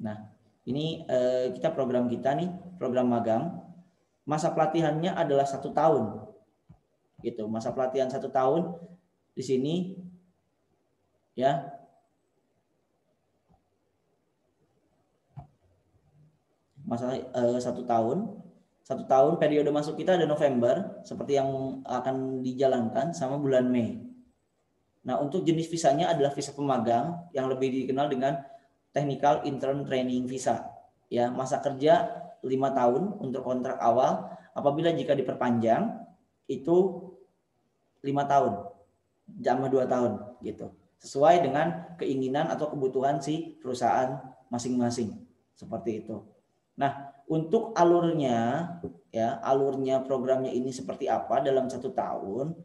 Nah, ini kita program kita nih, program magang. Masa pelatihannya adalah 1 tahun. Gitu, masa pelatihan 1 tahun di sini ya. Masa 1 tahun periode masuk kita ada November seperti yang akan dijalankan sama bulan Mei. Nah, untuk jenis visanya adalah visa pemagang yang lebih dikenal dengan Technical Intern Training Visa. Ya, masa kerja 5 tahun untuk kontrak awal. Apabila jika diperpanjang itu 5 tahun, jama 2 tahun gitu. Sesuai dengan keinginan atau kebutuhan si perusahaan masing-masing. Seperti itu. Nah, untuk alurnya ya, alurnya programnya ini seperti apa dalam 1 tahun?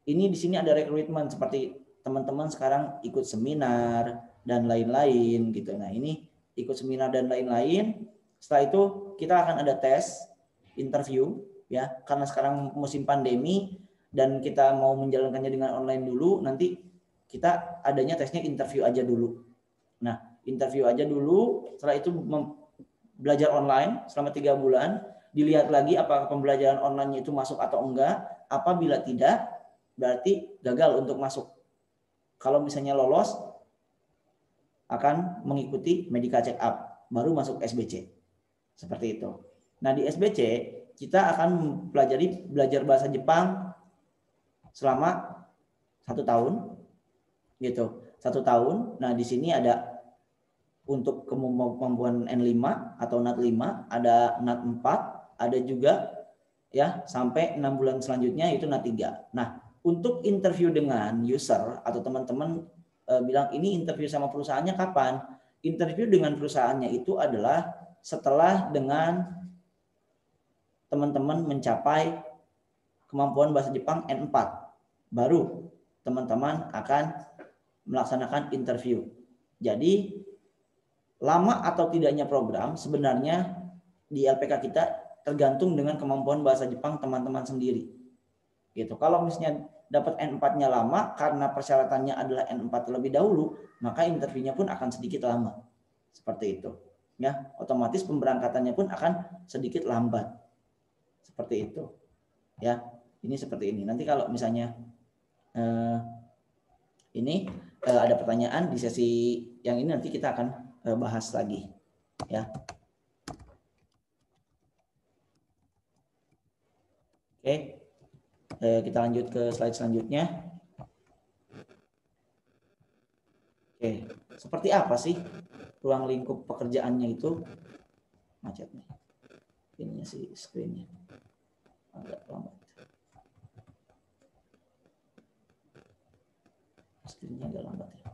Ini di sini ada rekrutmen seperti teman-teman sekarang ikut seminar dan lain-lain gitu. Nah, ini ikut seminar dan lain-lain. Setelah itu kita akan ada tes, interview ya. Karena sekarang musim pandemi dan kita mau menjalankannya dengan online dulu, nanti kita adanya tesnya interview aja dulu. Nah, interview aja dulu, setelah itu belajar online selama 3 bulan, dilihat lagi apakah pembelajaran online itu masuk atau enggak. Apabila tidak, berarti gagal untuk masuk. Kalau misalnya lolos, akan mengikuti medical check up, baru masuk SBC. Seperti itu. Nah, di SBC kita akan belajar bahasa Jepang selama 1 tahun, gitu. 1 tahun. Nah, di sini ada untuk kemampuan N5 atau NAT 5, ada NAT 4, ada juga ya sampai 6 bulan selanjutnya itu NAT 3. Nah, untuk interview dengan user atau teman-teman bilang ini interview sama perusahaannya kapan? Interview dengan perusahaannya itu adalah setelah dengan teman-teman mencapai kemampuan bahasa Jepang N4. Baru teman-teman akan melaksanakan interview. Jadi lama atau tidaknya program sebenarnya di LPK kita tergantung dengan kemampuan bahasa Jepang teman-teman sendiri. Gitu. Kalau misalnya dapat N4-nya lama karena persyaratannya adalah N4 terlebih dahulu, maka interviewnya pun akan sedikit lama. Seperti itu. Ya, otomatis pemberangkatannya pun akan sedikit lambat. Seperti itu. Ya, ini seperti ini. Nanti kalau misalnya ini ada pertanyaan di sesi yang ini nanti kita akan bahas lagi. Ya. Oke. Kita lanjut ke slide selanjutnya. Oke, seperti apa sih ruang lingkup pekerjaannya itu? Macet nih. Ininya sih screen-nya. Agak lambat. Screen-nya agak lambat ya.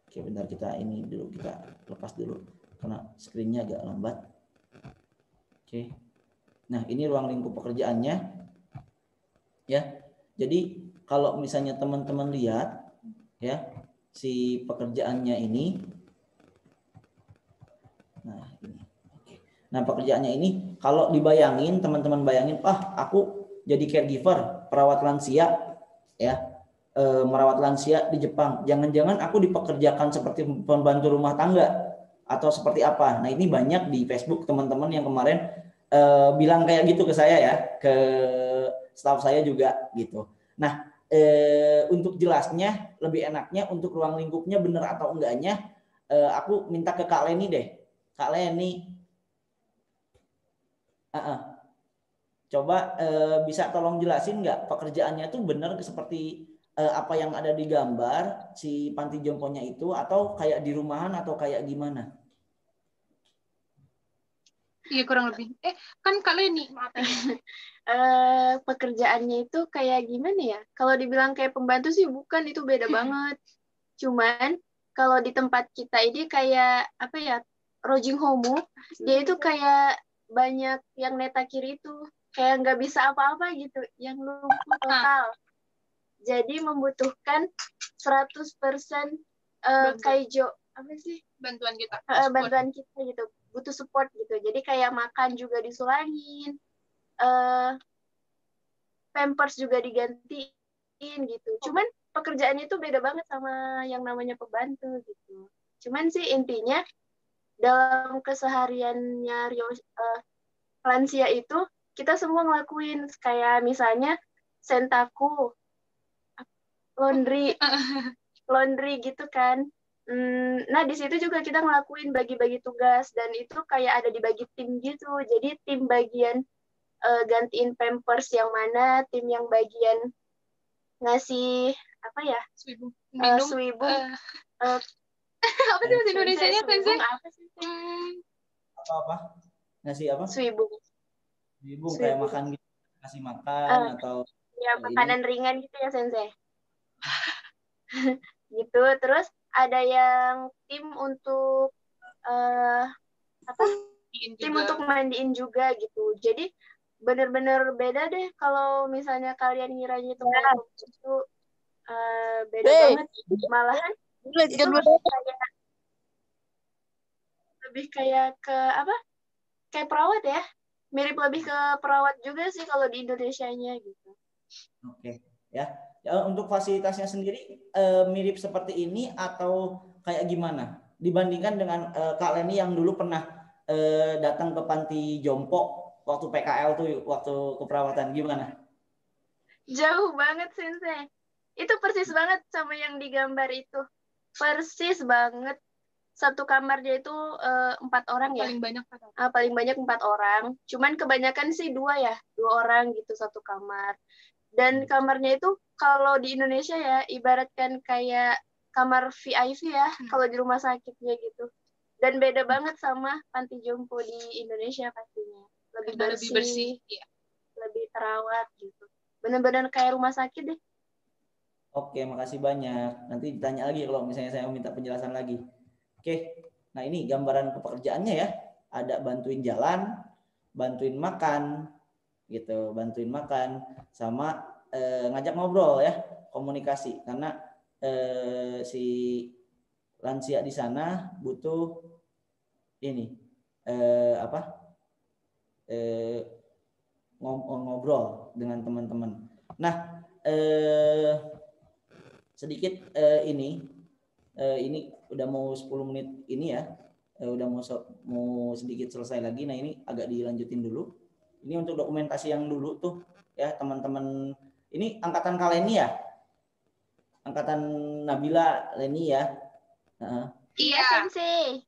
Oke, bentar kita ini dulu, kita lepas dulu karena screen-nya agak lambat. Oke. Nah, ini ruang lingkup pekerjaannya. Ya. Jadi kalau misalnya teman-teman lihat ya si pekerjaannya ini, nah ini, oke. Nah pekerjaannya ini kalau dibayangin teman-teman bayangin, aku jadi caregiver, perawat lansia, ya merawat lansia di Jepang. Jangan-jangan aku dipekerjakan seperti pembantu rumah tangga atau seperti apa? Nah ini banyak di Facebook teman-teman yang kemarin bilang kayak gitu ke saya ya, ke staff saya juga gitu. Nah untuk jelasnya lebih enaknya untuk ruang lingkupnya benar atau enggaknya aku minta ke Kak Leni deh. Kak Leni coba bisa tolong jelasin nggak pekerjaannya tuh benar seperti apa yang ada di gambar si panti jomponya itu atau kayak di rumahan atau kayak gimana? Iya kurang lebih. Kan Kak Leni, maaf. Pekerjaannya itu kayak gimana ya? Kalau dibilang kayak pembantu sih bukan, itu beda banget. Cuman kalau di tempat kita ini kayak apa ya? Rojing Homo, dia itu kayak banyak yang neta kiri itu kayak nggak bisa apa-apa gitu, yang lumpuh total. Jadi membutuhkan 100% kaijo apa sih? Bantuan kita. Bantuan kita gitu. Butuh support gitu. Jadi kayak makan juga disulangin, pampers juga digantiin gitu. Cuman pekerjaannya itu beda banget sama yang namanya pembantu gitu. Cuman sih intinya dalam kesehariannya lansia itu kita semua ngelakuin kayak misalnya sentaku, laundry gitu kan. Nah di situ juga kita ngelakuin bagi-bagi tugas dan itu kayak ada dibagi tim gitu. Jadi tim bagian gantiin pampers yang mana, tim yang bagian ngasih apa ya? Swibung. Swibung. Apa sih bahasa Indonesianya, Sensei? Swibung apa sih? Apa? Ngasih apa? Swibung. Swibung kayak makan gitu, kasih makan atau ya makanan ringan gitu ya Sensei. Gitu. Terus ada yang tim untuk apa? Tim untuk mandiin juga gitu. Jadi bener-bener beda deh kalau misalnya kalian ngiranya itu itu beda banget. Malahan itu lebih kayak ke apa? Kayak perawat ya. Mirip lebih ke perawat juga sih kalau di Indonesianya gitu. Oke, ya. Untuk fasilitasnya sendiri mirip seperti ini atau kayak gimana? Dibandingkan dengan Kak Leni yang dulu pernah datang ke panti jompo waktu PKL tuh, waktu keperawatan, gimana? Jauh banget Sensei. Itu persis banget sama yang digambar itu. Persis banget. Satu kamarnya itu 4 orang ya. Paling banyak 4 orang. Cuman kebanyakan sih 2 ya. 2 orang gitu satu kamar. Dan kamarnya itu kalau di Indonesia ya ibaratkan kayak kamar VIP ya kalau di rumah sakitnya gitu. Dan beda banget sama panti jompo di Indonesia pastinya. Lebih bersih, ya. Lebih terawat gitu. Benar-benar kayak rumah sakit deh. Oke, makasih banyak. Nanti ditanya lagi kalau misalnya saya minta penjelasan lagi. Oke, nah ini gambaran pekerjaannya ya. Ada bantuin jalan, bantuin makan, gitu, bantuin makan, sama ngajak ngobrol ya, komunikasi. Karena si lansia di sana butuh ini ngobrol dengan teman-teman. Nah, sedikit ini udah mau 10 menit ini ya, udah mau sedikit selesai lagi. Nah ini agak dilanjutin dulu. Ini untuk dokumentasi yang dulu tuh ya teman-teman. Ini angkatan Kaleni ya, angkatan Nabila Leni ya. Iya Sensei.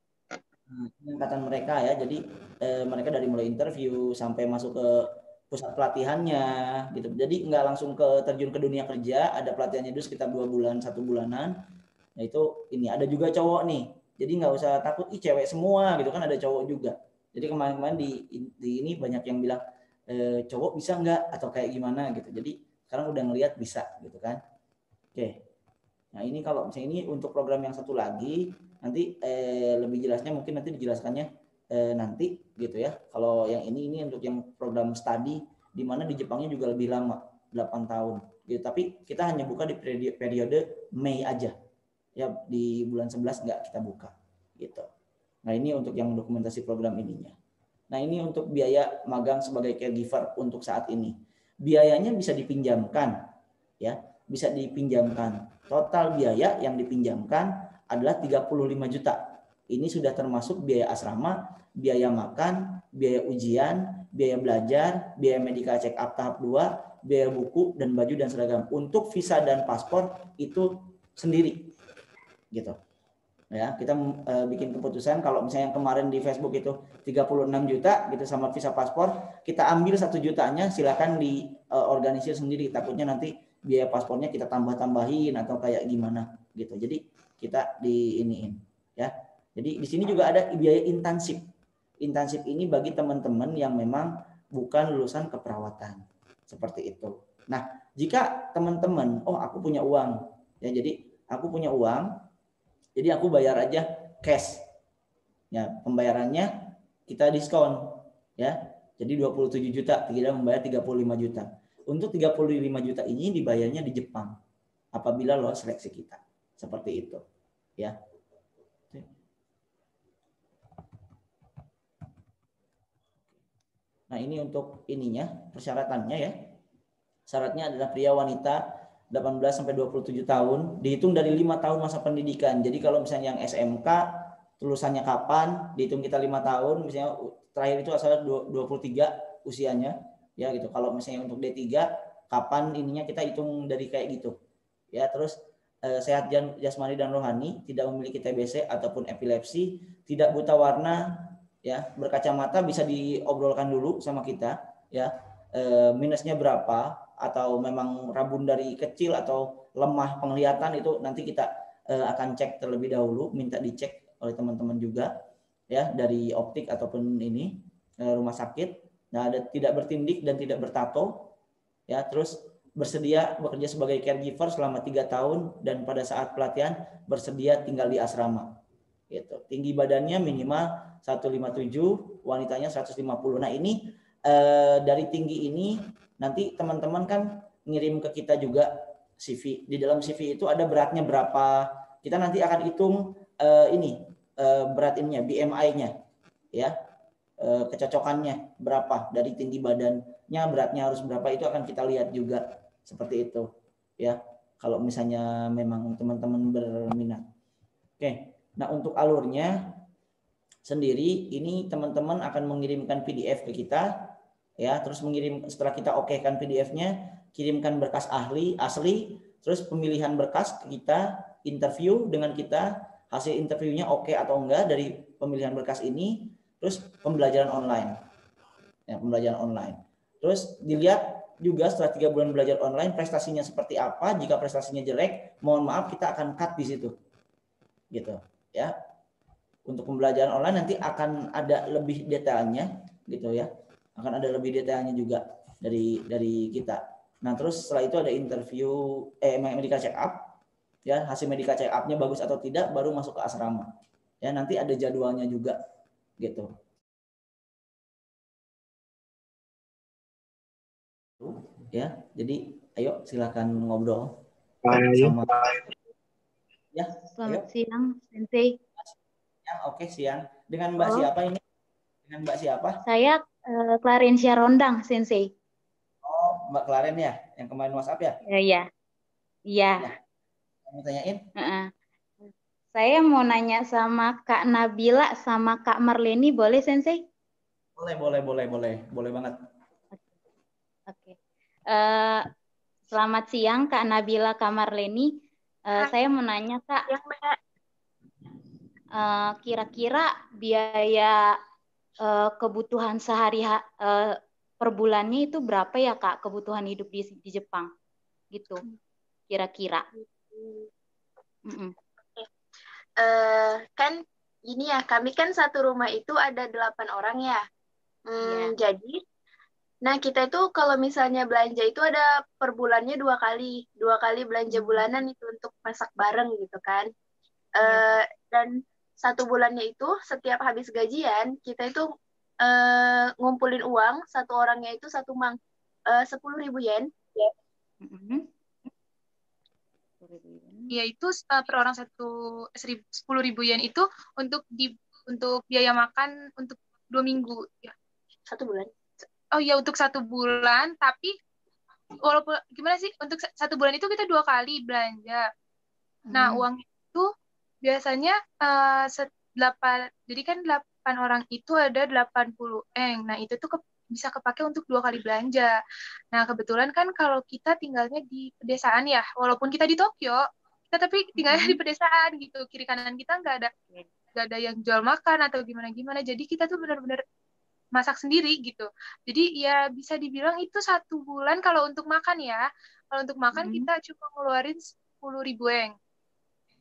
Ini angkatan mereka ya. Jadi mereka dari mulai interview sampai masuk ke pusat pelatihannya gitu. Jadi nggak langsung terjun ke dunia kerja, ada pelatihannya dulu sekitar 2 bulan, 1 bulanan. Nah itu ini ada juga cowok nih. Jadi nggak usah takut cewek semua gitu kan, ada cowok juga. Jadi kemarin-kemarin di ini banyak yang bilang cowok bisa nggak atau kayak gimana gitu. Jadi sekarang udah ngelihat bisa gitu kan. Oke. Nah ini kalau misalnya ini untuk program yang satu lagi nanti lebih jelasnya mungkin nanti dijelaskannya nanti gitu ya. Kalau yang ini untuk yang program studi di mana di Jepangnya juga lebih lama 8 tahun gitu. Tapi kita hanya buka di periode Mei aja. Ya di bulan 11 nggak kita buka gitu. Nah ini untuk yang dokumentasi program ininya. Nah ini untuk biaya magang sebagai caregiver untuk saat ini. Biayanya bisa dipinjamkan ya, bisa dipinjamkan. Total biaya yang dipinjamkan adalah 35 juta. Ini sudah termasuk biaya asrama, biaya makan, biaya ujian, biaya belajar, biaya medical check up tahap 2, biaya buku dan baju dan seragam. Untuk visa dan paspor itu sendiri. Gitu. Ya, kita bikin keputusan kalau misalnya yang kemarin di Facebook itu 36 juta gitu sama visa paspor, kita ambil 1 jutanya silakan diorganisir sendiri, takutnya nanti biaya paspornya kita tambah-tambahin atau kayak gimana gitu. Jadi kita diiniin ya. Jadi di sini juga ada biaya intensif. Intensif ini bagi teman-teman yang memang bukan lulusan keperawatan. Seperti itu. Nah, jika teman-teman, oh aku punya uang ya, jadi aku punya uang, jadi aku bayar aja cash. Ya, pembayarannya kita diskon ya. Jadi 27 juta, kita membayar 35 juta. Untuk 35 juta ini dibayarnya di Jepang apabila lolos seleksi kita. Seperti itu. Ya. Nah, ini untuk ininya, persyaratannya ya. Syaratnya adalah pria wanita 18 sampai 27 tahun, dihitung dari 5 tahun masa pendidikan. Jadi kalau misalnya yang SMK, lulusannya kapan, dihitung kita 5 tahun, misalnya terakhir itu asalnya 23 usianya, ya gitu. Kalau misalnya untuk D3, kapan ininya kita hitung dari kayak gitu. Ya, terus sehat jasmani dan rohani, tidak memiliki TBC ataupun epilepsi, tidak buta warna, ya, berkacamata, bisa diobrolkan dulu sama kita, ya. Minusnya berapa, atau memang rabun dari kecil atau lemah penglihatan, itu nanti kita akan cek terlebih dahulu, minta dicek oleh teman-teman juga, ya, dari optik ataupun ini rumah sakit. Nah, ada tidak bertindik dan tidak bertato, ya. Terus bersedia bekerja sebagai caregiver selama 3 tahun, dan pada saat pelatihan bersedia tinggal di asrama, gitu. Tinggi badannya minimal 157, wanitanya 150. Nah, ini dari tinggi ini nanti teman-teman kan ngirim ke kita juga CV. Di dalam CV itu ada beratnya berapa. Kita nanti akan hitung berat ininya, BMI-nya, ya, kecocokannya berapa, dari tinggi badannya beratnya harus berapa, itu akan kita lihat juga seperti itu, ya. Kalau misalnya memang teman-teman berminat. Oke. Nah, untuk alurnya sendiri ini teman-teman akan mengirimkan PDF ke kita, ya, terus setelah kita okekan PDF-nya, kirimkan berkas asli, terus pemilihan berkas ke kita, interview dengan kita, hasil interviewnya oke atau enggak dari pemilihan berkas ini, terus pembelajaran online, ya, pembelajaran online. Terus dilihat juga setelah 3 bulan belajar online prestasinya seperti apa. Jika prestasinya jelek, mohon maaf, kita akan cut di situ, gitu, ya. Untuk pembelajaran online nanti akan ada lebih detailnya, gitu ya. Akan ada lebih detailnya juga dari kita. Nah, terus setelah itu ada interview medical check up, ya. Hasil medical check up-nya bagus atau tidak, baru masuk ke asrama. Ya, nanti ada jadwalnya juga, gitu. Ya, jadi ayo silakan ngobrol sama. Ya, selamat siang, Sensei. Oke, siang. Dengan Mbak siapa ini? Dengan Mbak siapa? Saya Clarencia Rondang, Sensei. Oh, Mbak Claren ya, yang kemarin WhatsApp ya? Iya. Ya. Kamu tanyain? Saya mau nanya sama Kak Nabila sama Kak Marleni, boleh, Sensei? Boleh banget. Oke. Selamat siang, Kak Nabila, Kak Marleni. Saya mau nanya, Kak. Kira-kira biaya kebutuhan sehari per bulannya itu berapa ya, Kak, kebutuhan hidup di Jepang gitu kira-kira. Kan gini ya, kami kan satu rumah itu ada 8 orang ya. Jadi nah kita itu kalau misalnya belanja itu ada per bulannya 2 kali belanja bulanan itu untuk masak bareng gitu kan. Dan 1 bulannya itu setiap habis gajian kita itu ngumpulin uang, satu orangnya itu 1 mang 10.000 yen. Ya itu per orang 10.000 yen itu untuk biaya makan untuk 2 minggu ya. 1 bulan. Oh ya, untuk 1 bulan, tapi walaupun gimana sih, untuk 1 bulan itu kita 2 kali belanja. Nah, uang itu biasanya 8, jadi kan 8 orang itu ada 80 eng. Nah, itu tuh bisa kepake untuk 2 kali belanja. Nah, kebetulan kan kalau kita tinggalnya di pedesaan ya, walaupun kita di Tokyo, kita tapi tinggalnya di pedesaan gitu. Kiri kanan kita nggak ada yang jual makan atau gimana-gimana. Jadi kita tuh benar-benar masak sendiri gitu. Jadi ya bisa dibilang itu 1 bulan kalau untuk makan ya. Kalau untuk makan kita cuma ngeluarin 10.000 yen.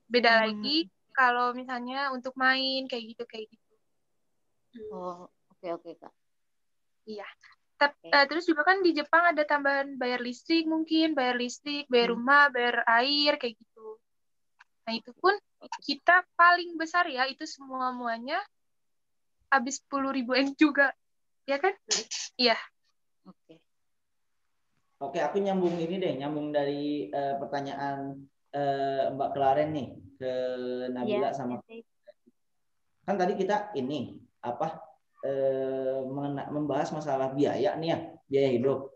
Beda lagi kalau misalnya untuk main kayak gitu. Oh, oke Kak. Iya. Terus juga kan di Jepang ada tambahan bayar listrik, bayar rumah, bayar air kayak gitu. Nah, itu pun kita paling besar ya, itu semuanya habis 10.000 yen juga. Ya kan? Iya. Oke, aku nyambung dari pertanyaan Mbak Claren nih ke Nabila sama. Kan tadi kita ini membahas masalah biaya nih ya, biaya hidup.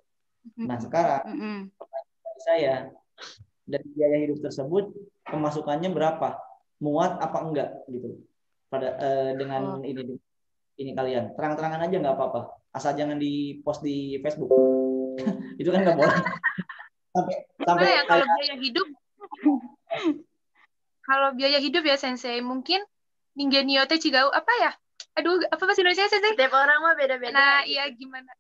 Nah, sekarang pertanyaan dari saya, dari biaya hidup tersebut pemasukannya berapa, muat apa enggak gitu. Pada dengan ini kalian terang-terangan aja nggak apa-apa, asal jangan di post di Facebook. Itu kan nggak boleh. sampai ya kalau biaya hidup ya Sensei, mungkin Ninggenio teh Cigau apa ya? Aduh, apa bahasa Indonesia Sensei? Setiap orang mah beda-beda. Nah, iya gimana?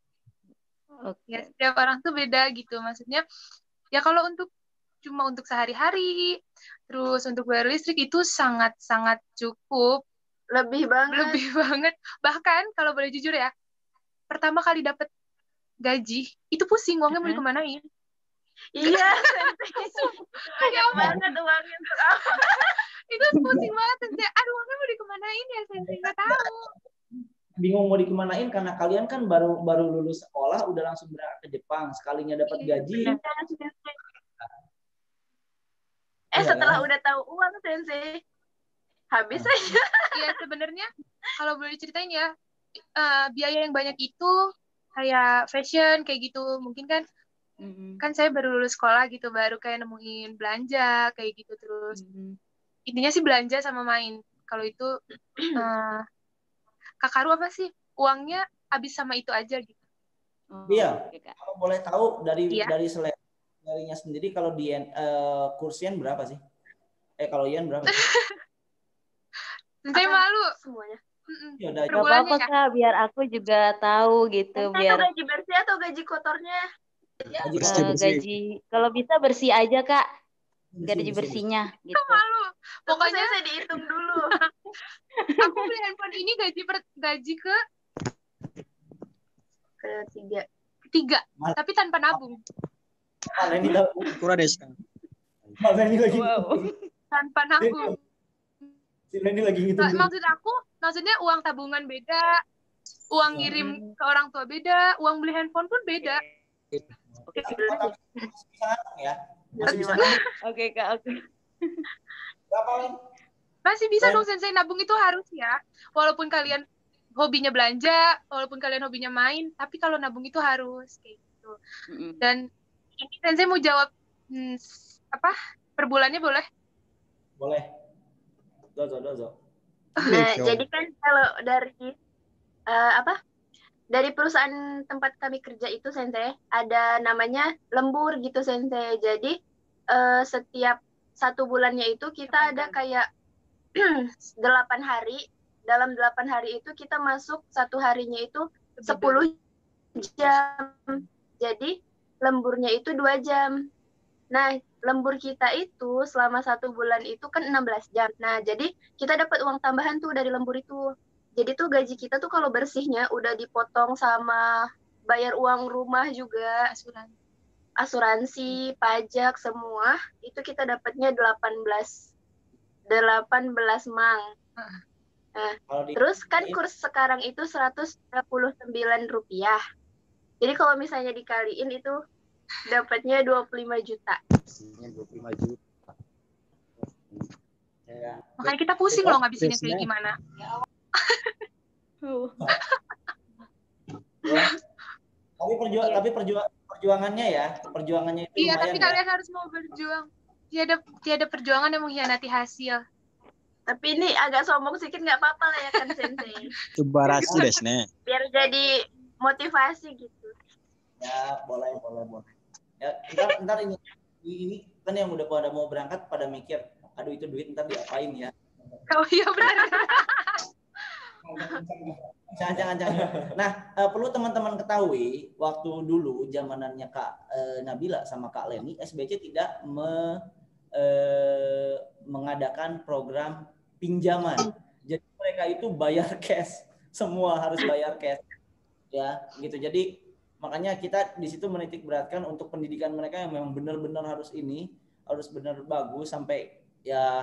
Ya, setiap orang tuh beda gitu. Maksudnya ya kalau cuma untuk sehari-hari, terus untuk bayar listrik itu sangat-sangat cukup. Lebih banget. Bahkan kalau boleh jujur ya, pertama kali dapat gaji, itu pusing uangnya mau dikemanain. Iya, banyak banget uangnya untuk apa. Itu pusing banget, Sensei. Aduh, uangnya mau dikemanain ya, Sensei? Nggak tahu. Bingung mau dikemanain karena kalian kan baru lulus sekolah, udah langsung berangkat ke Jepang. Sekalinya dapat gaji. Setelah udah tahu uang, Sensei, habis aja. Iya, sebenarnya kalau boleh diceritain ya, biaya yang banyak itu kayak fashion kayak gitu. Mungkin kan saya baru lulus sekolah gitu, baru kayak nemuin belanja kayak gitu. Terus intinya sih belanja sama main. Kalau itu Kakaru apa sih, uangnya habis sama itu aja gitu. Iya, kalau boleh tahu dari selerinya sendiri, kalau di kursian berapa sih? Kalau Ian berapa sih? Saya malu semuanya. Gak apa-apa Kak, biar aku juga tahu gitu. Biar gaji bersih atau gaji kotornya? Gaji kalau bisa bersih aja Kak, gaji bersihnya gitu. Malu, pokoknya saya dihitung dulu. Aku beli handphone ini gaji ketiga, tapi tanpa nabung. Tanpa nabung. Maksudnya uang tabungan beda, uang ngirim ke orang tua beda, uang beli handphone pun beda. Oke Kak, oke. Masih bisa dong Sensei, nabung itu harus ya. Walaupun kalian hobinya belanja, walaupun kalian hobinya main, tapi kalau nabung itu harus kayak gitu. Dan ini Sensei mau jawab per bulannya boleh? Boleh. Dozo. Nah, jadi kan kalau dari perusahaan tempat kami kerja itu Sensei, ada namanya lembur gitu Sensei. Jadi setiap 1 bulannya itu kita ada kayak 8 hari. Dalam 8 hari itu kita masuk 1 harinya itu 10 jam. Jadi lemburnya itu 2 jam. Nah, lembur kita itu selama 1 bulan itu kan 16 jam. Nah, jadi kita dapat uang tambahan tuh dari lembur itu. Jadi tuh gaji kita tuh kalau bersihnya udah dipotong sama bayar uang rumah juga, asuransi, pajak semua, itu kita dapatnya 18 mang. Nah, terus kan kurs sekarang itu Rp139. Jadi kalau misalnya dikaliin itu dapatnya 25 juta. 25 juta. Ya. Makanya kita pusing loh ngabisinnya kayak gimana. Tapi perjuangannya itu iya, lumayan. Tapi kalian harus mau berjuang. Tiada perjuangan yang mengkhianati hasil. Tapi ini agak sombong sedikit, nggak apa-apa lah ya kan Sensei. Subarashi desu ne. Biar jadi motivasi gitu. Ya, boleh. Ya, ntar ini kan yang udah pada mau berangkat pada mikir, aduh itu duit ntar diapain ya. Oh iya benar. Jangan. Nah, perlu teman-teman ketahui, waktu dulu zamanannya Kak Nabila sama Kak Leni, SBC tidak mengadakan program pinjaman. Jadi mereka itu bayar cash, semua harus bayar cash. Ya, gitu. Jadi makanya kita di situ menitik beratkan untuk pendidikan mereka yang memang benar-benar harus benar bagus sampai ya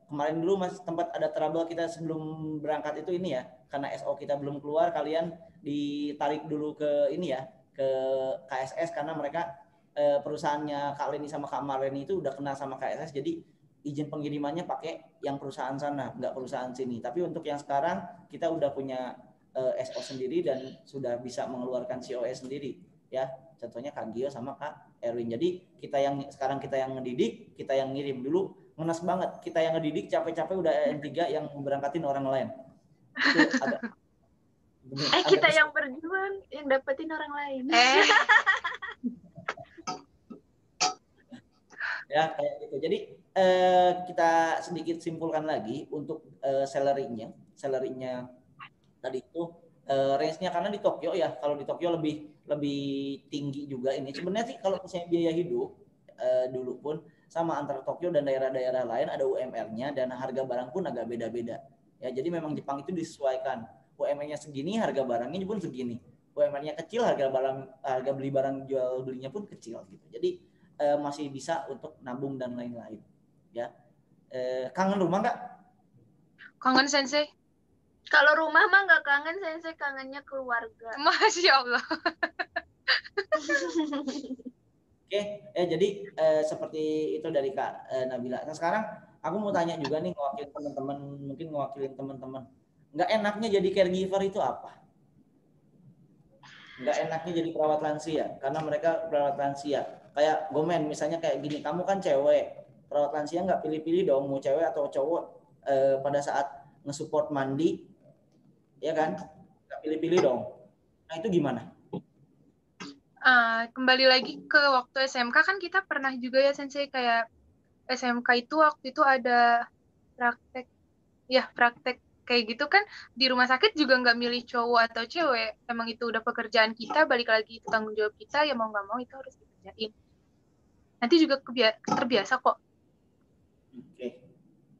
kemarin dulu masih tempat ada trouble kita sebelum berangkat itu ini ya, karena SO kita belum keluar, kalian ditarik dulu ke ini ya, ke KSS karena mereka perusahaannya Kak Leni sama Kak Marleni itu udah kenal sama KSS, jadi izin pengirimannya pakai yang perusahaan sana, nggak perusahaan sini. Tapi untuk yang sekarang kita udah punya SO sendiri dan sudah bisa mengeluarkan COE sendiri. ya. Contohnya Kak Gio sama Kak Erwin. Jadi sekarang kita yang ngedidik, kita yang ngirim. Dulu ngenes banget, kita yang ngedidik capek-capek udah N3 yang berangkatin orang lain. Itu agak kita yang berjuang yang dapetin orang lain. Ya kayak gitu. Jadi kita sedikit simpulkan lagi untuk salary-nya tadi itu range-nya, karena di Tokyo ya, kalau di Tokyo lebih tinggi juga ini. Sebenarnya sih kalau misalnya biaya hidup dulu pun sama antara Tokyo dan daerah-daerah lain, ada UMR-nya dan harga barang pun agak beda-beda. Ya, jadi memang Jepang itu disesuaikan. UMR-nya segini, harga barangnya pun segini. UMR-nya kecil, harga beli barang jual belinya pun kecil gitu. Jadi masih bisa untuk nabung dan lain-lain. Ya. Kangen rumah nggak? Kangen Sensei. Kalau rumah mah nggak kangen, Sensei, kangennya keluarga. Masya Allah. Oke, jadi seperti itu dari Kak Nabila. Nah sekarang aku mau tanya juga nih, ngewakilin teman-teman. Nggak enaknya jadi caregiver itu apa? Nggak enaknya jadi perawat lansia, karena mereka perawat lansia. Kayak Gomen misalnya kayak gini, kamu kan cewek, perawat lansia nggak pilih-pilih dong mau cewek atau cowok pada saat nge-support mandi, ya kan? Nggak pilih-pilih dong. Nah itu gimana? Kembali lagi ke waktu SMK kan kita pernah juga ya Sensei, kayak SMK itu waktu itu ada praktek kayak gitu kan, di rumah sakit juga nggak milih cowok atau cewek, emang itu udah pekerjaan kita, balik lagi itu tanggung jawab kita, ya mau nggak mau itu harus dikerjain. Nanti juga terbiasa kok. Oke.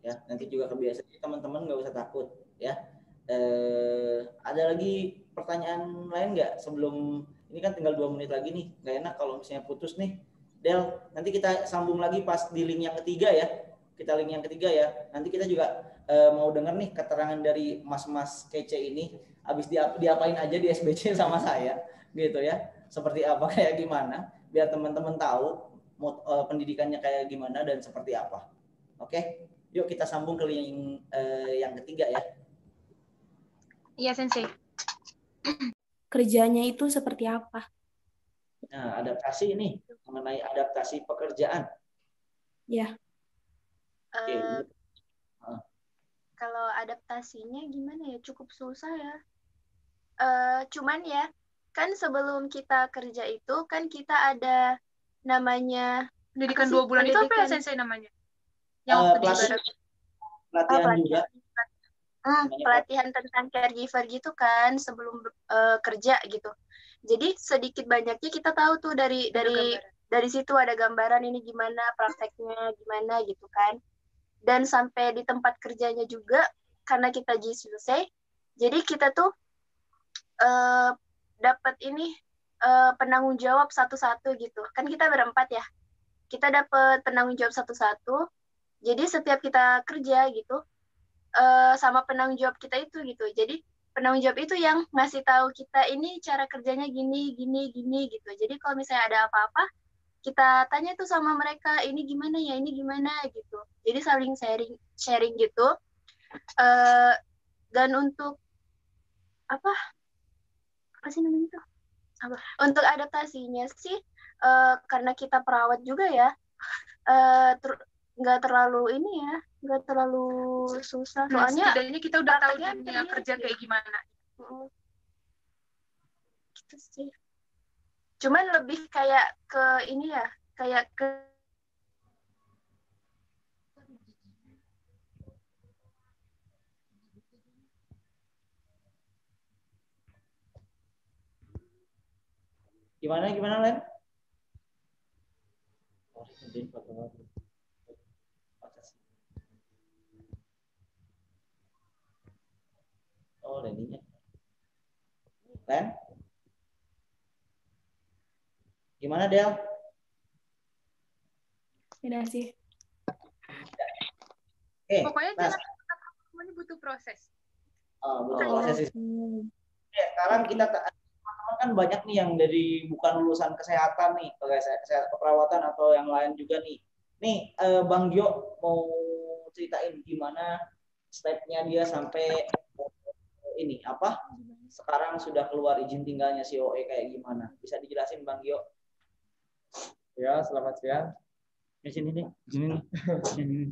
Ya, nanti juga kebiasa. Jadi teman-teman nggak usah takut ya. Ada lagi pertanyaan lain nggak sebelum ini? Kan tinggal 2 menit lagi nih, nggak enak kalau misalnya putus nih. Del, nanti kita sambung lagi pas di link yang ketiga ya. Nanti kita juga mau dengar nih keterangan dari mas-mas kece ini, habis diapain aja di SBC sama saya gitu ya. Seperti apa, kayak gimana, biar teman-teman tahu pendidikannya kayak gimana dan seperti apa. Oke, yuk kita sambung ke link yang ketiga ya. Iya Sensei. Kerjanya itu seperti apa? Nah, adaptasi ini mengenai adaptasi pekerjaan. Ya. Kalau adaptasinya gimana ya? Cukup susah ya. Cuman ya, kan sebelum kita kerja itu kan kita ada namanya pendidikan 2 bulan itu apa ya Sensei namanya? Yang pelatihan juga. Pelatihan tentang caregiver gitu kan sebelum kerja gitu. Jadi sedikit banyaknya kita tahu tuh dari situ ada gambaran ini gimana prakteknya gimana gitu kan. Dan sampai di tempat kerjanya juga karena kita JCC, jadi kita tuh dapat ini penanggung jawab satu-satu gitu. Kan kita berempat ya. Kita dapat penanggung jawab satu-satu. Jadi setiap kita kerja gitu sama penanggung jawab kita itu gitu. Jadi penanggung jawab itu yang ngasih tahu kita ini cara kerjanya gini gitu. Jadi kalau misalnya ada apa-apa, kita tanya tuh sama mereka ini gimana gitu. Jadi saling sharing gitu. Dan untuk apa sih namanya itu? Untuk adaptasinya sih karena kita perawat juga ya. Nggak terlalu susah, soalnya setidaknya kita udah tahu dunia kerja kayak gimana. Gitu sih. Cuman lebih kayak ke ini ya, kayak ke Gimana Len? Oh, Leninya. Len? Gimana, Del? Tidak sih. Pokoknya jangan semuanya butuh proses. Butuh proses. Sekarang kita teman-teman kan banyak nih yang dari bukan lulusan kesehatan nih, keperawatan atau yang lain juga nih. Nih, Bang Gio mau ceritain gimana stepnya dia sampai ini apa? sekarang sudah keluar izin tinggalnya si OE kayak gimana? Bisa dijelasin Bang Gio? Ya, selamat siang. Di sini nih. Sini.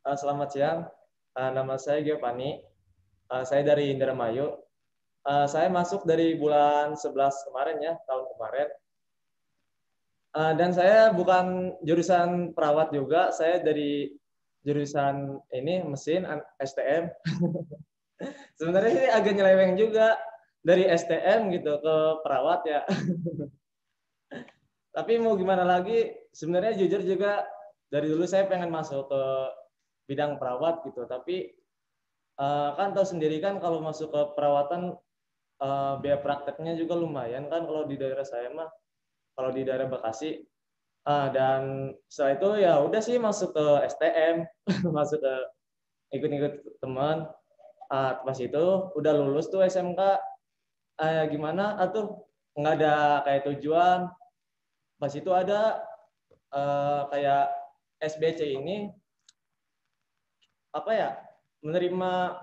Selamat siang. Nama saya Gio Pani. Saya dari Indramayu. Saya masuk dari bulan 11 kemarin ya, tahun kemarin. Dan saya bukan jurusan perawat juga, saya dari jurusan ini mesin STM. Sebenarnya sih agak nyeleweng juga dari STM gitu ke perawat ya. Tapi mau gimana lagi, sebenarnya jujur juga dari dulu saya pengen masuk ke bidang perawat gitu. Tapi kan tahu sendiri kan kalau masuk ke perawatan biaya prakteknya juga lumayan kan kalau di daerah saya mah, kalau di daerah Bekasi. Dan setelah itu ya udah sih masuk ke STM, masuk ke ikut-ikut teman. Pas itu udah lulus tuh SMK, gimana atuh nggak ada kayak tujuan. Pas itu ada kayak SBC ini apa ya, menerima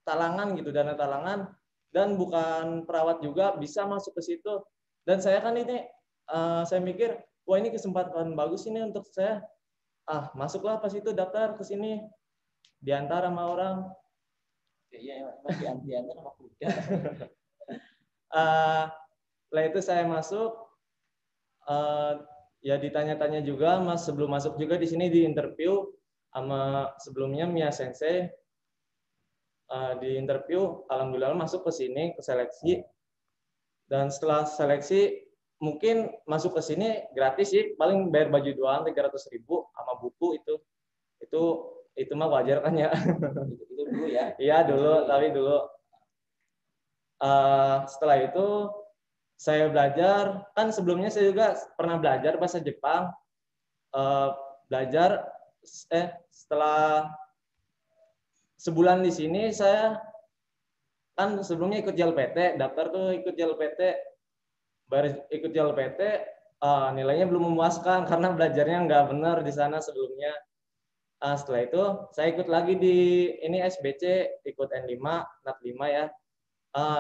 talangan gitu, dana talangan, dan bukan perawat juga bisa masuk ke situ. Dan saya kan ini saya mikir, wah ini kesempatan bagus ini untuk saya, masuklah pas itu daftar ke sini diantar sama orang. Iya, diantar sama kuda. Setelah itu saya masuk, ya ditanya-tanya juga, Mas sebelum masuk juga di sini di interview sama sebelumnya Mia Sensei. Di interview, alhamdulillah masuk ke sini, ke seleksi. Dan setelah seleksi, mungkin masuk ke sini gratis sih, paling bayar baju doang 300.000 sama buku itu mah wajar kan ya. Itu dulu ya. Iya dulu, tapi dulu. Setelah itu saya belajar, kan sebelumnya saya juga pernah belajar bahasa Jepang. Setelah sebulan di sini saya kan sebelumnya ikut JLPT, daftar tuh ikut JLPT, baru ikut JLPT, nilainya belum memuaskan karena belajarnya nggak benar di sana sebelumnya. Setelah itu saya ikut lagi di ini SBC, ikut N5, NAT 5 ya.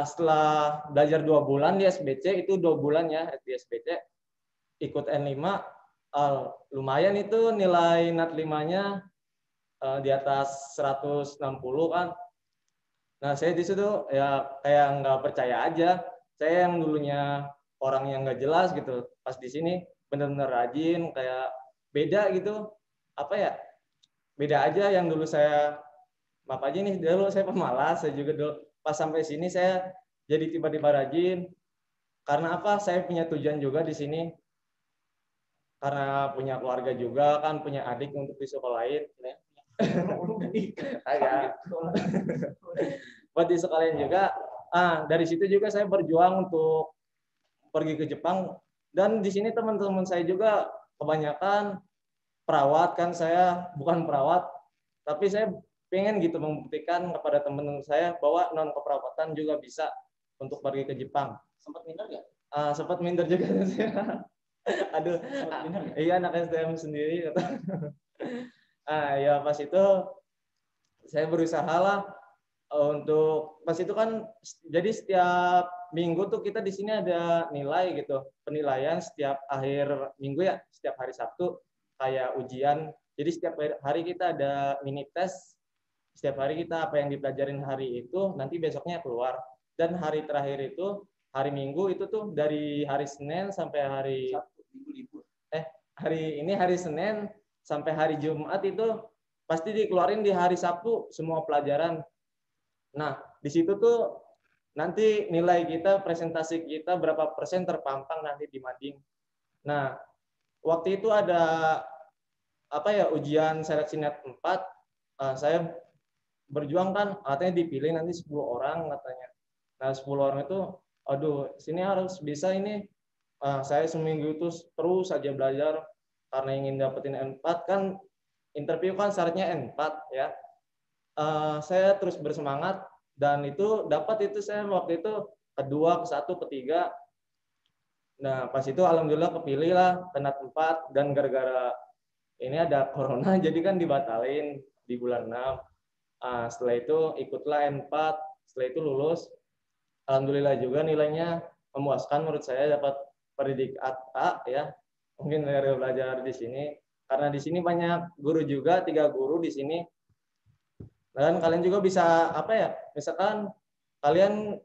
Setelah belajar 2 bulan di SBC, itu 2 bulan ya di SBC, ikut N5, lumayan itu nilai NAT 5-nya di atas 160 kan. Nah saya di situ ya kayak nggak percaya aja. Saya yang dulunya orang yang nggak jelas gitu, pas di sini benar-benar rajin, kayak beda gitu. Apa ya? Beda aja yang dulu saya, maaf aja nih, dulu saya pemalas, saya juga dulu pas sampai sini saya jadi tiba-tiba rajin. Karena apa? Saya punya tujuan juga di sini. Karena punya keluarga juga kan, punya adik untuk di sekolahin. Buat di sekolahin juga. Dari situ juga saya berjuang untuk pergi ke Jepang. Dan di sini teman-teman saya juga kebanyakan perawat kan, saya bukan perawat, tapi saya pengen gitu membuktikan kepada teman-teman saya bahwa non keperawatan juga bisa untuk pergi ke Jepang. Sempat minder nggak? Sempat minder juga sih. Aduh, iya anak STM sendiri. Ya pas itu saya berusaha lah untuk pas itu kan, jadi setiap minggu tuh kita di sini ada nilai gitu, penilaian setiap akhir minggu ya, setiap hari Sabtu kayak ujian. Jadi setiap hari kita ada mini tes. Setiap hari kita apa yang dipelajarin hari itu nanti besoknya keluar. Dan hari terakhir itu hari Minggu itu tuh dari hari Senin sampai hari hari Senin sampai hari Jumat itu pasti dikeluarin di hari Sabtu semua pelajaran. Nah, di situ tuh nanti nilai kita, presentasi kita berapa persen terpampang nanti di mading. Nah, waktu itu ada apa ya, ujian seleksi NET 4, saya berjuang kan, katanya dipilih nanti 10 orang katanya. Nah 10 orang itu, aduh sini harus bisa ini. Saya seminggu itu terus saja belajar karena ingin dapetin N4 kan, interview kan syaratnya N4 ya. Saya terus bersemangat dan itu dapat itu, saya waktu itu kedua, ke1, ke3. Nah pas itu alhamdulillah kepilih lah ke NAT 4, dan gara-gara ini ada corona jadi kan dibatalin di bulan 6. Setelah itu ikutlah N4 setelah itu lulus. Alhamdulillah juga nilainya memuaskan menurut saya, dapat predikat A ya. Mungkin dari belajar di sini, karena di sini banyak guru juga, 3 guru di sini. Dan kalian juga bisa apa ya? Misalkan kalian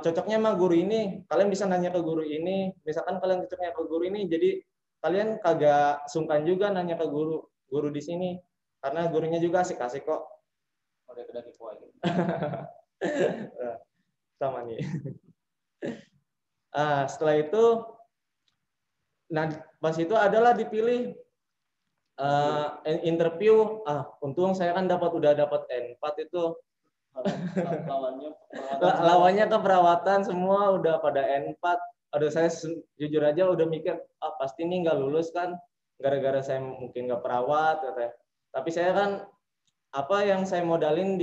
cocoknya sama guru ini, kalian bisa nanya ke guru ini. Misalkan kalian cocoknya ke guru ini, jadi kalian kagak sungkan juga nanya ke guru di sini, karena gurunya juga asik-asik kok. Udah kepo aja. Sama nih. Setelah itu, nah pas itu adalah dipilih interview. Untung saya kan udah dapat N4 itu. Lawannya keperawatan semua udah pada N4. Aduh, saya jujur aja udah mikir, pasti ini nggak lulus kan, gara-gara saya mungkin nggak perawat katanya. Tapi saya kan apa yang saya modalin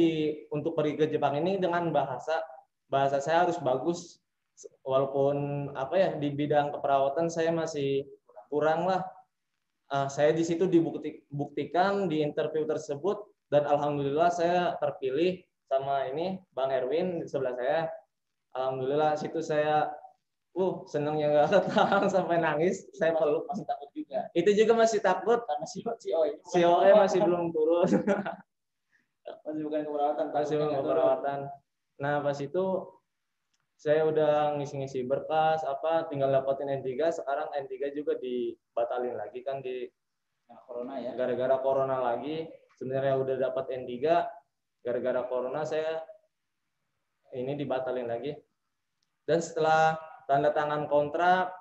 untuk pergi ke Jepang ini dengan bahasa saya harus bagus, walaupun apa ya di bidang keperawatan saya masih kurang lah. Saya di situ dibuktikan di interview tersebut, dan alhamdulillah saya terpilih sama ini Bang Erwin di sebelah saya. Alhamdulillah situ saya senangnya nggak ketahan sampai nangis. Saya peluk, masih takut juga. Itu juga masih takut karena COE masih belum turun. Masih bukan keperawatan. Masih bukan keperawatan. Nah pas itu saya udah ngisi-ngisi berkas, tinggal dapetin N3. Sekarang N3 juga dibatalin lagi kan corona ya. Gara-gara corona lagi. Sebenarnya udah dapat N3, gara-gara corona saya ini dibatalin lagi. Dan setelah tanda tangan kontrak,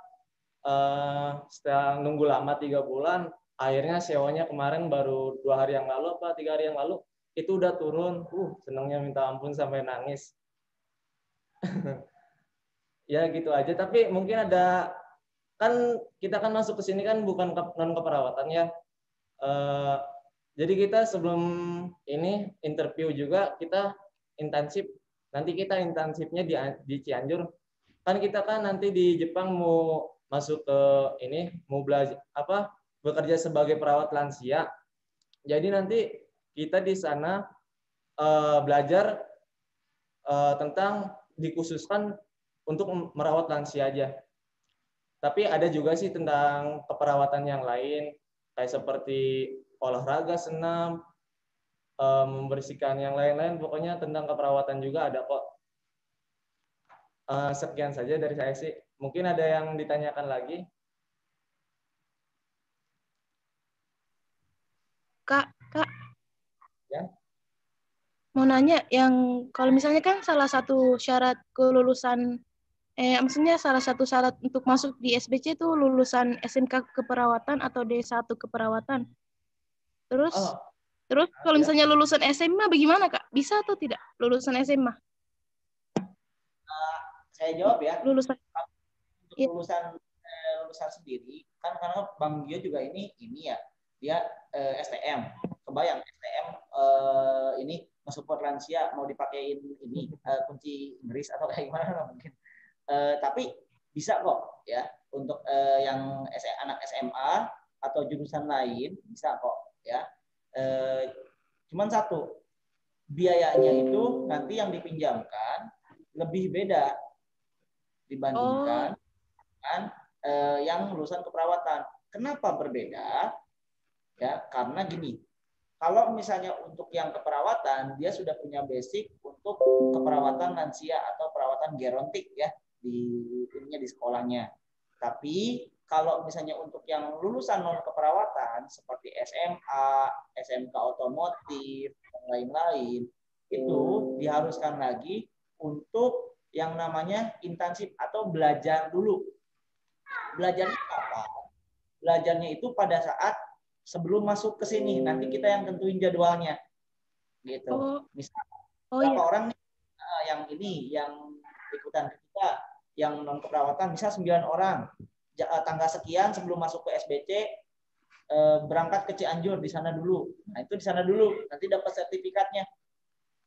setelah nunggu lama 3 bulan, akhirnya sewa-nya kemarin baru 2 hari yang lalu 3 hari yang lalu itu udah turun. Senangnya minta ampun sampai nangis. Ya gitu aja. Tapi mungkin ada, kan kita kan masuk ke sini kan bukan non keperawatan ya. Jadi kita sebelum ini interview juga kita intensif. Nanti kita intensifnya di Cianjur. Kan kita kan nanti di Jepang mau masuk ke ini, mau belajar bekerja sebagai perawat lansia. Jadi nanti kita di sana belajar tentang dikhususkan untuk merawat lansia aja. Tapi ada juga sih tentang keperawatan yang lain, kayak seperti olahraga senam, membersihkan yang lain-lain, pokoknya tentang keperawatan juga ada kok. Sekian saja dari saya sih. Mungkin ada yang ditanyakan lagi? Kak. Ya. Mau nanya, yang kalau misalnya kan salah satu syarat kelulusan, maksudnya salah satu syarat untuk masuk di SBC itu lulusan SMK keperawatan atau D1 keperawatan. Terus kalau misalnya lulusan SMA bagaimana Kak? Bisa atau tidak lulusan SMA? Saya jawab ya. Lulusan lulusan sendiri kan, karena Bang Gio juga ini ya, dia STM. Kebayang STM ini mensupport lansia, mau dipakein ini kunci Inggris atau kayak gimana mungkin. Tapi bisa kok ya untuk yang anak SMA atau jurusan lain bisa kok ya. Cuman satu, biayanya itu nanti yang dipinjamkan lebih beda dibandingkan dengan yang lulusan keperawatan. Kenapa berbeda? Ya, karena gini. Kalau misalnya untuk yang keperawatan, dia sudah punya basic untuk keperawatan lansia atau perawatan gerontik ya di sekolahnya. Tapi kalau misalnya untuk yang lulusan non keperawatan seperti SMA, SMK otomotif dan lain-lain, itu diharuskan lagi untuk yang namanya intensif atau belajar dulu. Belajarnya apa? Belajarnya itu pada saat sebelum masuk ke sini, nanti kita yang tentuin jadwalnya, gitu. Misalnya berapa orang nih yang ikutan kita, yang non keperawatan, misal 9 orang, tanggal sekian sebelum masuk ke SBC berangkat ke Cianjur di sana dulu. Nah itu di sana dulu, nanti dapat sertifikatnya,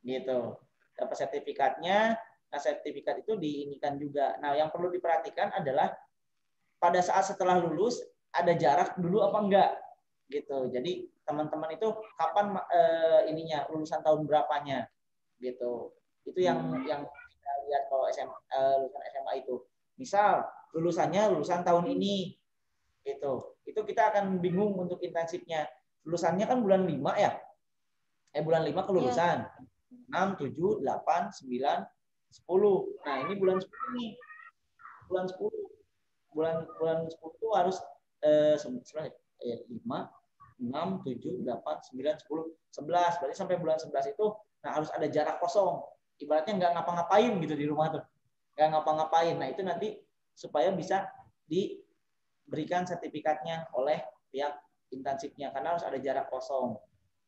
gitu. Dapat sertifikatnya, nah sertifikat itu diinikan juga. Nah yang perlu diperhatikan adalah pada saat setelah lulus ada jarak dulu apa enggak. Gitu. Jadi teman-teman itu kapan lulusan tahun berapanya gitu. Itu yang kita lihat kalau lulusan SMA itu. Misal lulusannya lulusan tahun ini, itu kita akan bingung untuk intensifnya. Lulusannya kan bulan 5 ya, bulan 5 kelulusan. 6, 7, 8, 9, 10. Nah ini bulan 10 nih, bulan 10 itu harus 5, 6, 7, 8, 9, 10, 11. Berarti sampai bulan 11 itu harus ada jarak kosong. Ibaratnya nggak ngapa-ngapain gitu di rumah tuh. Nggak ngapa-ngapain. Nah itu nanti supaya bisa diberikan sertifikatnya oleh pihak intensifnya. Karena harus ada jarak kosong.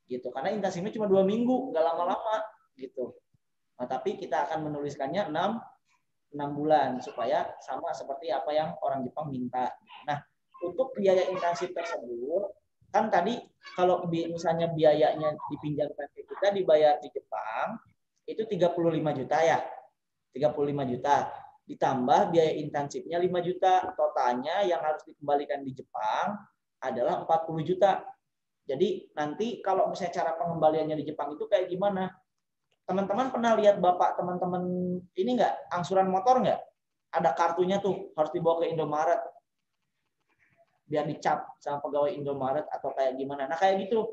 Gitu. Karena intensifnya cuma 2 minggu, nggak lama-lama. Gitu. Nah, tapi kita akan menuliskannya 6 bulan. Supaya sama seperti apa yang orang Jepang minta. Nah, untuk biaya intensif tersebut, kan tadi kalau misalnya biayanya dipinjamkan ke kita dibayar di Jepang itu 35 juta ya. 35 juta. Ditambah biaya intensifnya 5 juta. Totalnya yang harus dikembalikan di Jepang adalah 40 juta. Jadi nanti kalau misalnya cara pengembaliannya di Jepang itu kayak gimana? Teman-teman pernah lihat bapak teman-teman ini nggak? Angsuran motor nggak? Ada kartunya tuh, harus dibawa ke Indomaret. Biar dicap sama pegawai Indomaret atau kayak gimana. Nah kayak gitu.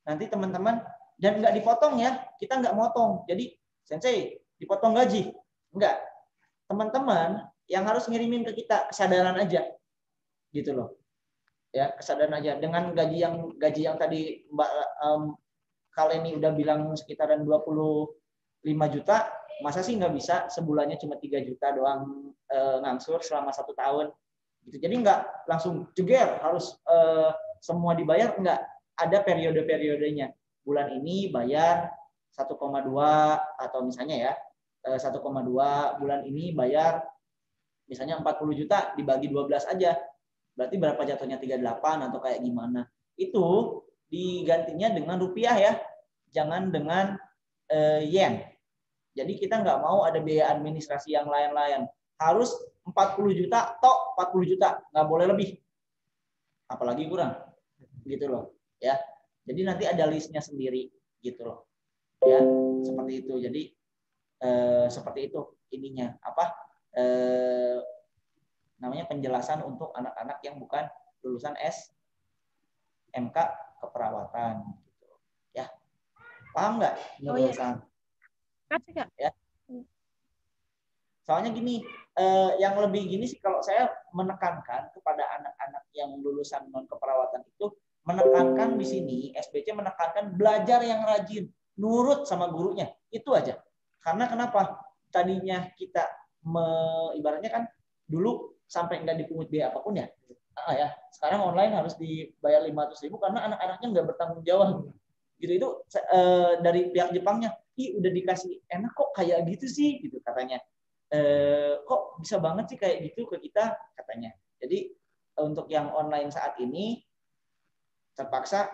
Nanti teman-teman, dan nggak dipotong ya. Kita nggak motong. Jadi, Sensei, dipotong gaji. Enggak. Teman-teman yang harus ngirimin ke kita kesadaran aja. Gitu loh. Ya, kesadaran aja. Dengan gaji yang tadi Mbak Kaleni udah bilang sekitaran 25 juta, masa sih nggak bisa sebulannya cuma 3 juta doang ngangsur selama 1 tahun. Gitu. Jadi nggak langsung jeger harus semua dibayar, nggak. Ada periode-periodenya. Bulan ini bayar 1,2 atau misalnya ya 1,2, bulan ini bayar misalnya 40 juta dibagi 12 aja. Berarti berapa jatuhnya 38 atau kayak gimana. Itu digantinya dengan rupiah ya. Jangan dengan yen. Jadi kita nggak mau ada biaya administrasi yang lain-lain. Harus 40 juta, tok 40 juta. Nggak boleh lebih. Apalagi kurang. Gitu loh. Ya. Jadi nanti ada listnya sendiri. Gitu loh. Ya. Seperti itu. Jadi seperti itu ininya. Namanya penjelasan untuk anak-anak yang bukan lulusan SMK keperawatan gitu. Ya. Paham nggak? Lulusan. Ya. Soalnya gini, yang lebih gini sih kalau saya menekankan kepada anak-anak yang lulusan non keperawatan itu, menekankan di sini SBC menekankan belajar yang rajin, nurut sama gurunya. Itu aja. Karena kenapa? Tadinya kita ibaratnya kan dulu sampai nggak dipungut biaya apapun ya. Ya, sekarang online harus dibayar 500.000 karena anak-anaknya nggak bertanggung jawab. Gitu itu dari pihak Jepangnya, udah dikasih enak kok kayak gitu sih, gitu katanya. Kok bisa banget sih kayak gitu ke kita katanya. Jadi untuk yang online saat ini terpaksa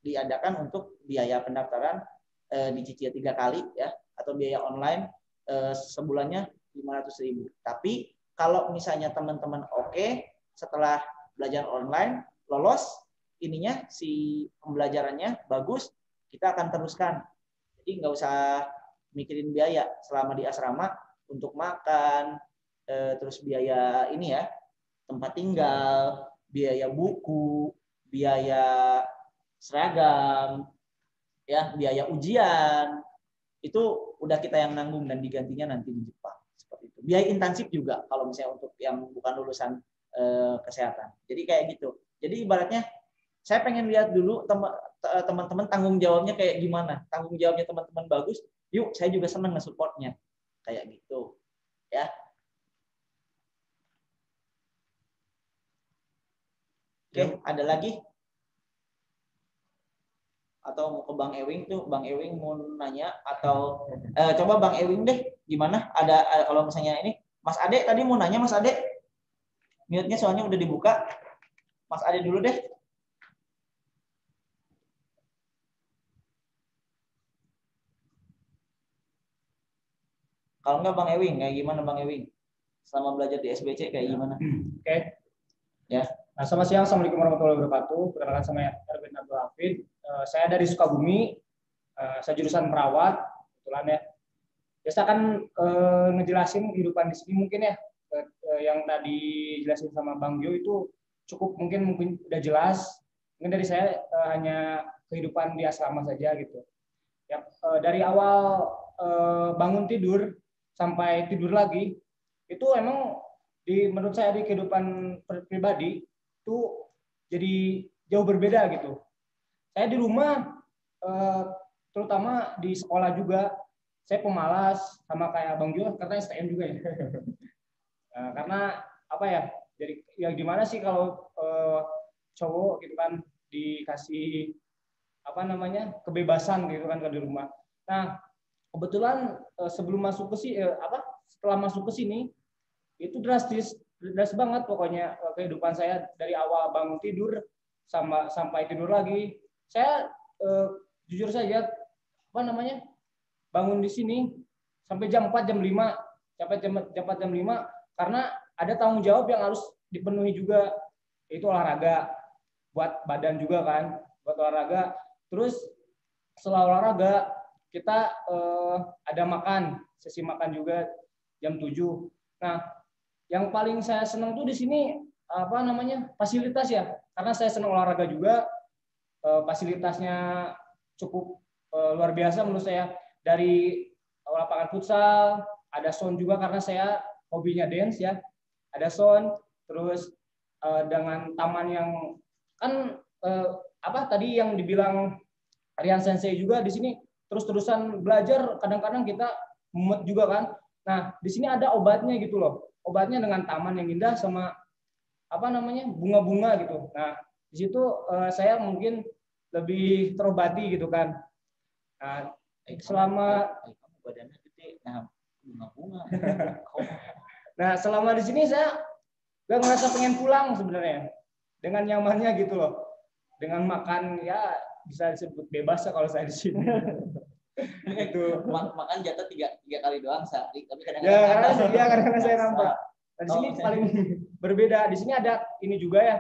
diadakan untuk biaya pendaftaran dicicil 3 kali ya, atau biaya online sebulannya 500.000. Tapi kalau misalnya teman-teman oke, setelah belajar online, lolos, ininya si pembelajarannya bagus, kita akan teruskan. Jadi nggak usah mikirin biaya selama di asrama untuk makan, terus biaya ini ya, tempat tinggal, biaya buku, biaya seragam, ya, biaya ujian, itu udah kita yang nanggung dan digantinya nanti di Jepang. Biaya intensif juga kalau misalnya untuk yang bukan lulusan kesehatan. Jadi kayak gitu. Jadi ibaratnya saya pengen lihat dulu teman-teman tanggung jawabnya kayak gimana. Tanggung jawabnya teman-teman bagus, yuk saya juga senang nge-supportnya. Kayak gitu. Ya. Oke, ada lagi? Atau mau ke Bang Ewing tuh, Bang Ewing mau nanya atau coba Bang Ewing deh, gimana? Ada kalau misalnya ini Mas Ade tadi mau nanya, Mas Ade. Mute-nya soalnya udah dibuka. Mas Ade dulu deh. Kalau enggak Bang Ewing, kayak gimana Bang Ewing? Selama belajar di SBC kayak gimana? Oke. Ya. Nah, selamat siang. Assalamualaikum warahmatullahi wabarakatuh. Perkenalkan sama Erwin Abdul Hafid. Saya dari Sukabumi. Saya jurusan perawat, kebetulan ya. Biasa kan ngejelasin kehidupan di sini mungkin ya, yang tadi jelasin sama Bang Jo itu cukup mungkin udah jelas. Mungkin dari saya hanya kehidupan di asrama saja gitu. Ya, dari awal bangun tidur sampai tidur lagi itu emang menurut saya di kehidupan pribadi itu jadi jauh berbeda gitu. Saya di rumah terutama di sekolah juga saya pemalas sama kayak Bang Jo karena STM juga ya. Karena apa ya? Jadi ya gimana sih kalau cowok gitu kan dikasih apa namanya kebebasan gitu kan di rumah. Nah kebetulan sebelum masuk ke setelah masuk ke sini itu drastis banget pokoknya kehidupan saya dari awal bangun tidur sampai tidur lagi. Saya jujur saja apa namanya bangun di sini sampai jam 4 jam 5 sampai jam 4 jam 5 karena ada tanggung jawab yang harus dipenuhi juga, yaitu olahraga buat badan juga kan, buat olahraga. Terus setelah olahraga kita ada makan, sesi makan juga jam 7. Nah, yang paling saya senang tuh di sini apa namanya? Fasilitas ya. Karena saya senang olahraga juga, fasilitasnya cukup luar biasa menurut saya. Dari lapangan futsal, ada sound juga karena saya hobinya dance ya. Ada sound, terus dengan taman yang kan apa tadi yang dibilang Rian Sensei juga di sini terus-terusan belajar, kadang-kadang kita mumet juga kan. Nah, di sini ada obatnya gitu loh. Obatnya dengan taman yang indah sama apa namanya? Bunga-bunga gitu. Nah, di situ saya mungkin lebih terobati gitu kan. Nah, selama badannya gede, nah bunga-bunga. Nah, selama di sini saya gak ngerasa pengen pulang sebenarnya. Dengan nyamannya gitu loh. Dengan makan ya bisa disebut bebas ya kalau saya di sini. Itu makan jatah tiga kali doang sehari, tapi kadang-kadang saya nambah. Nah, di sini paling berbeda. Di sini ada ini juga ya.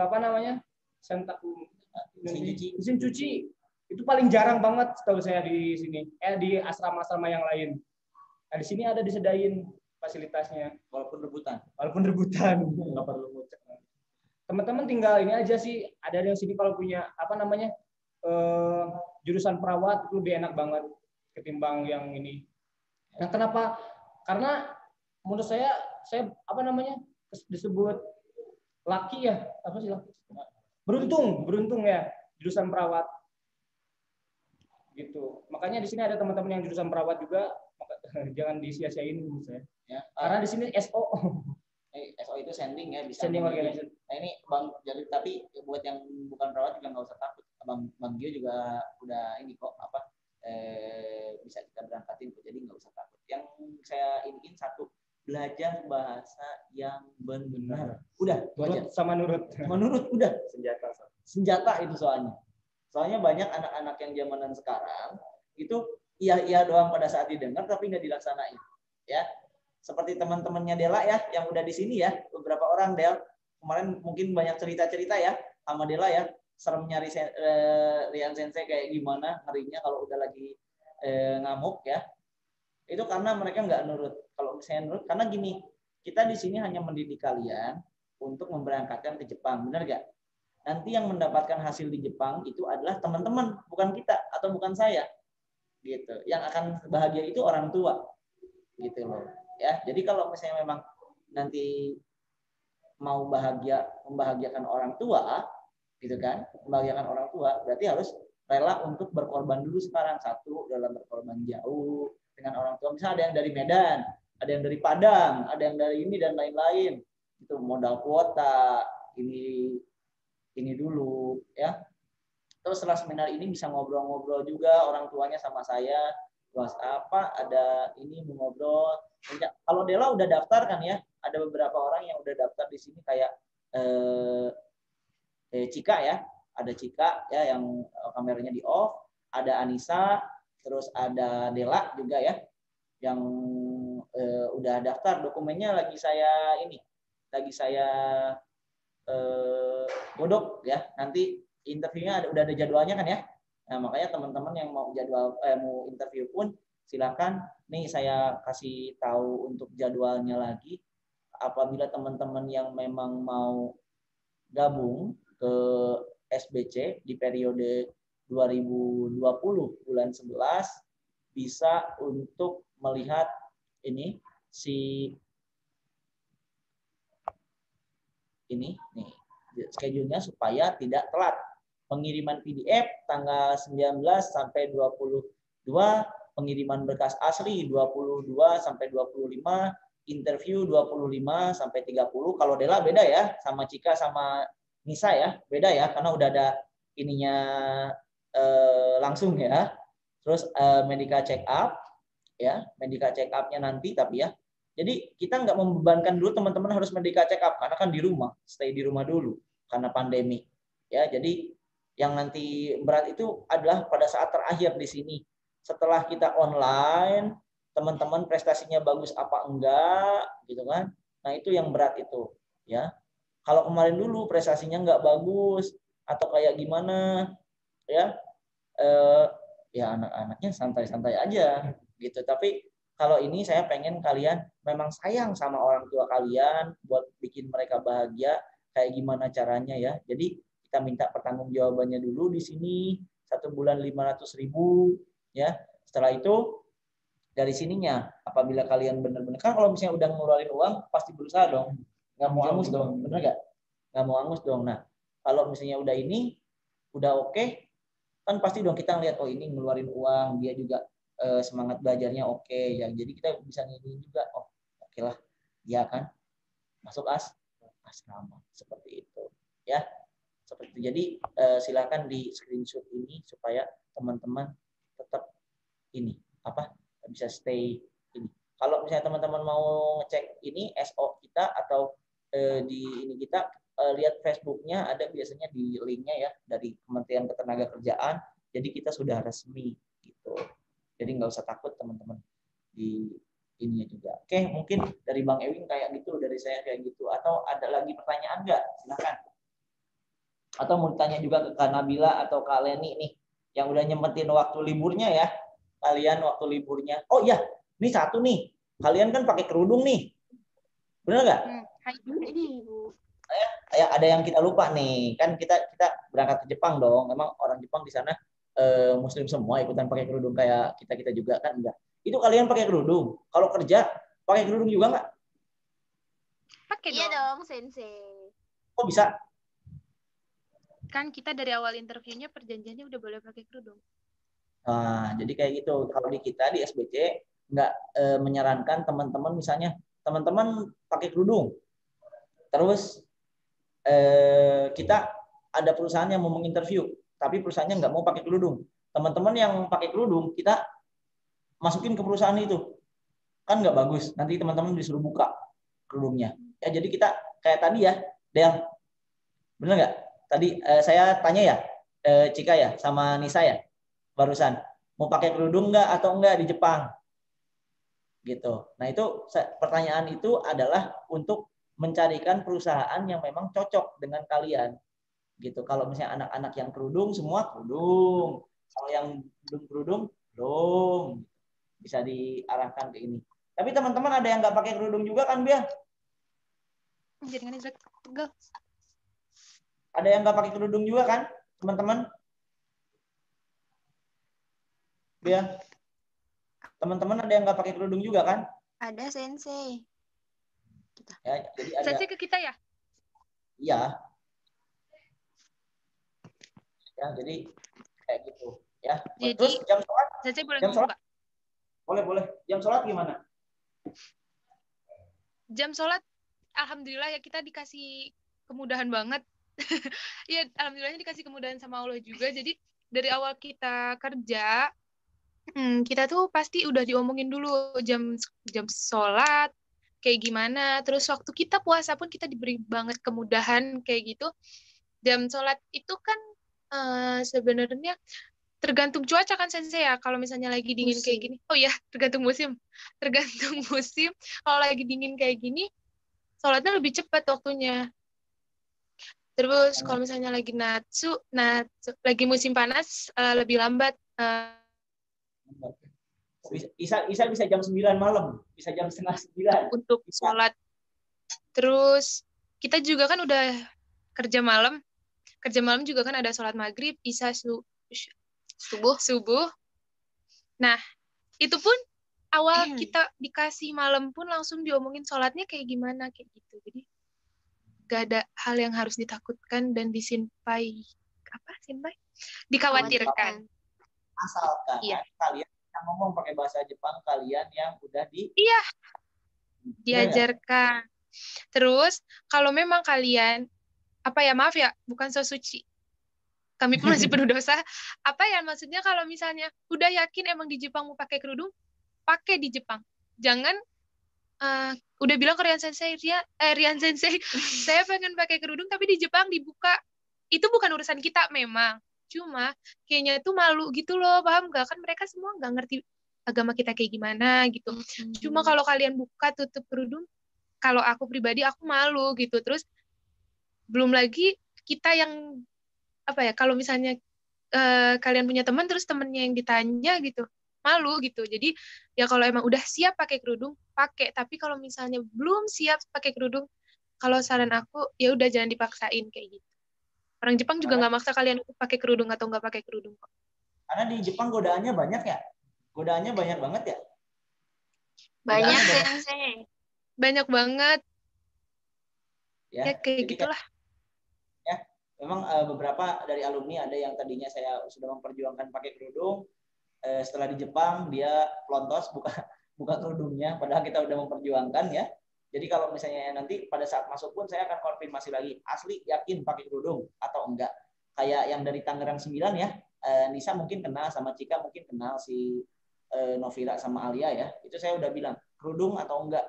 Apa namanya? Mesin cuci. Itu paling jarang banget setahu saya di sini. Di asrama-asrama yang lain. Nah, di sini ada disediain fasilitasnya. Walaupun rebutan. Nggak perlu ngucek. Teman-teman tinggal ini aja sih. Ada yang sini kalau punya apa namanya jurusan perawat itu lebih enak banget ketimbang yang ini. Nah, kenapa? Karena menurut saya apa namanya disebut laki ya, apa sih laki? Beruntung ya jurusan perawat gitu. Makanya di sini ada teman-teman yang jurusan perawat juga, jangan disia-siain menurut saya. Ya, karena di sini SO. SO itu sending ya, bisa sending organization. Nah ini Bang, jadi tapi buat yang bukan perawat juga nggak usah takut. Bang Gio juga udah ini kok apa bisa kita berangkatin, jadi nggak usah takut. Yang saya ingin satu, belajar bahasa yang benar. Udah, itu aja. Sama nurut udah. Senjata itu soalnya. Soalnya banyak anak-anak yang zamanan sekarang itu iya doang pada saat didengar tapi nggak dilaksanain. Ya, seperti teman-temannya Dela ya, yang udah di sini ya, beberapa orang Del kemarin mungkin banyak cerita-cerita ya sama Dela ya, seremnya Rian Sensei kayak gimana ngerinya kalau udah lagi ngamuk ya. Itu karena mereka nggak nurut. Kalau misalnya nurut, karena gini, kita di sini hanya mendidik kalian untuk memberangkatkan ke Jepang, benar nggak? Nanti yang mendapatkan hasil di Jepang itu adalah teman-teman, bukan kita atau bukan saya, gitu. Yang akan bahagia itu orang tua, gitu loh. Ya, jadi kalau misalnya memang nanti mau membahagiakan orang tua, gitu kan, membahagiakan orang tua, berarti harus rela untuk berkorban dulu sekarang. Satu, dalam berkorban jauh dengan orang tua. Misalnya ada yang dari Medan, ada yang dari Padang, ada yang dari ini dan lain-lain. Itu modal kuota, ini dulu ya. Terus setelah seminar ini bisa ngobrol-ngobrol juga orang tuanya sama saya. Bahas apa, ada ini mau ngobrol. Kalau Dela udah daftar kan ya, ada beberapa orang yang udah daftar di sini kayak Cika ya, ada Cika ya yang kameranya di off, ada Anissa, terus ada Dela juga ya yang udah daftar. Dokumennya lagi saya godok ya, nanti interviewnya udah ada jadwalnya kan ya. Nah, makanya teman-teman yang mau mau interview pun silakan. Nih saya kasih tahu untuk jadwalnya lagi. Apabila teman-teman yang memang mau gabung ke SBC di periode 2020 bulan 11 bisa untuk melihat ini ini nih schedule-nya supaya tidak telat. Pengiriman PDF tanggal 19 sampai 22, pengiriman berkas asli 22 sampai 25, interview 25 sampai 30. Kalau Dela beda ya, sama Cika sama Nisa ya, beda ya, karena udah ada ininya langsung ya. Terus medical check up ya, medical check up-nya nanti tapi ya. Jadi kita nggak membebankan dulu teman-teman harus medical check up karena kan di rumah, stay di rumah dulu karena pandemi. Ya, jadi yang nanti berat itu adalah pada saat terakhir di sini. Setelah kita online, teman-teman prestasinya bagus apa enggak gitu kan. Nah, itu yang berat itu, ya. Kalau kemarin dulu prestasinya nggak bagus atau kayak gimana ya. Ya anak-anaknya santai-santai aja gitu. Tapi kalau ini saya pengen kalian memang sayang sama orang tua kalian buat bikin mereka bahagia, kayak gimana caranya ya. Jadi kita minta pertanggungjawabannya dulu di sini, 1 bulan 500.000 ya. Setelah itu dari sininya apabila kalian benar-benar, kan kalau misalnya udah ngeluarin uang pasti berusaha dong, nggak mau angus dong, bener nggak? Nggak mau angus dong. Nah kalau misalnya udah ini udah oke, kan pasti dong kita ngeliat oh ini ngeluarin uang, dia juga semangat belajarnya oke ya, jadi kita bisa ngini juga, oh oke lah dia kan masuk asrama seperti itu ya, seperti itu. Jadi silakan di screenshot ini supaya teman-teman tetap ini apa bisa stay ini. Kalau misalnya teman-teman mau ngecek ini SO kita atau di ini kita lihat Facebooknya ada biasanya di linknya ya dari Kementerian Ketenagakerjaan, jadi kita sudah resmi gitu. Jadi nggak usah takut teman-teman di ininya juga. Oke, mungkin dari Bang Ewing kayak gitu, dari saya kayak gitu. Atau ada lagi pertanyaan nggak? Silakan. Atau mau ditanya juga ke Kak Nabila atau Kak Leni nih, yang udah nyempetin waktu liburnya ya. Kalian waktu liburnya. Oh iya, ini satu nih. Kalian kan pakai kerudung nih. Benar nggak? Ya, ada yang kita lupa nih. Kan kita berangkat ke Jepang dong. Memang orang Jepang di sana Muslim semua ikutan pakai kerudung kayak kita juga kan enggak. Itu kalian pakai kerudung. Kalau kerja pakai kerudung juga nggak? Pakai Iya dong, Sensei. Kok bisa? Kan kita dari awal interviewnya perjanjiannya udah boleh pakai kerudung. Nah, jadi kayak gitu. Kalau di kita di SBC nggak menyarankan teman-teman, misalnya teman-teman pakai kerudung. Terus kita ada perusahaan yang mau menginterview, tapi perusahaannya nggak mau pakai kerudung. Teman-teman yang pakai kerudung, kita masukin ke perusahaan itu. Kan nggak bagus. Nanti teman-teman disuruh buka kerudungnya. Ya, jadi kita kayak tadi ya, Del. Bener nggak? Tadi saya tanya ya, Cika ya, sama Nisa ya, barusan. Mau pakai kerudung nggak atau nggak di Jepang? Gitu. Nah, itu pertanyaan itu adalah untuk mencarikan perusahaan yang memang cocok dengan kalian. Gitu. Kalau misalnya anak-anak yang kerudung, semua kerudung. Kalau yang belum kerudung, belum. Bisa diarahkan ke ini. Tapi teman-teman ada yang nggak pakai kerudung juga kan, Bia? Ada yang nggak pakai kerudung juga kan, teman-teman? Bia? Teman-teman ada yang nggak pakai kerudung juga kan? Ada, Sensei. Ya, jadi ada. Sensei ke kita ya? Iya. Ya, jadi kayak gitu ya. Jadi, terus jam sholat? Sensei boleh jam ngomong sholat? Kak? Boleh. Jam sholat gimana? Jam sholat, alhamdulillah ya kita dikasih kemudahan banget. Ya, alhamdulillahnya dikasih kemudahan sama Allah juga. Jadi dari awal kita kerja, kita tuh pasti udah diomongin dulu jam sholat kayak gimana. Terus waktu kita puasa pun kita diberi banget kemudahan kayak gitu. Jam sholat itu kan sebenarnya tergantung cuaca kan Sensei ya. Kalau misalnya lagi dingin kayak gini, oh ya tergantung musim. Kalau lagi dingin kayak gini, sholatnya lebih cepat waktunya. Terus kalau misalnya lagi lagi musim panas lebih lambat. Isa bisa jam 9 malam, bisa jam setengah 9. Untuk Bisa. sholat. Terus kita juga kan udah kerja malam. Kerja malam juga kan ada sholat maghrib, isya, subuh. Nah, itu pun awal kita dikasih malam pun langsung diomongin sholatnya kayak gimana, kayak gitu. Jadi gak ada hal yang harus ditakutkan dan dikhawatirkan. Asalkan Iya. kalian yang ngomong pakai bahasa Jepang, kalian yang udah Iya, diajarkan. Terus kalau memang kalian maaf ya, bukan so suci, kami pun masih penuh dosa. Maksudnya kalau misalnya udah yakin emang di Jepang mau pakai kerudung, pakai di Jepang. Jangan udah bilang ke Rian Sensei, saya pengen pakai kerudung tapi di Jepang dibuka. Itu bukan urusan kita memang. Cuma kayaknya itu malu gitu loh, paham gak? Kan mereka semua nggak ngerti agama kita kayak gimana gitu. Cuma kalau kalian buka tutup kerudung, kalau aku pribadi aku malu gitu. Terus belum lagi kita yang kalau misalnya kalian punya teman terus temennya yang ditanya gitu, malu gitu. Jadi ya kalau emang udah siap pakai kerudung, pakai. Tapi kalau misalnya belum siap pakai kerudung, kalau saran aku ya udah jangan dipaksain kayak gitu. Orang Jepang juga nggak maksa kalian untuk pakai kerudung atau nggak pakai kerudung kok. Karena di Jepang godaannya banyak ya. Godaannya banyak banget ya. Banyak Godaannya Sensei. Banyak banget. Ya, Kayak jadi gitulah. Ya, memang beberapa dari alumni ada yang tadinya saya sudah memperjuangkan pakai kerudung, setelah di Jepang dia pelontos buka kerudungnya, padahal kita udah memperjuangkan ya. Jadi kalau misalnya nanti pada saat masuk pun saya akan konfirmasi lagi, asli yakin pakai kerudung atau enggak. Kayak yang dari Tangerang 9 ya, Nisa mungkin kenal, sama Cika mungkin kenal, si Novira sama Alia ya. Itu saya udah bilang, kerudung atau enggak.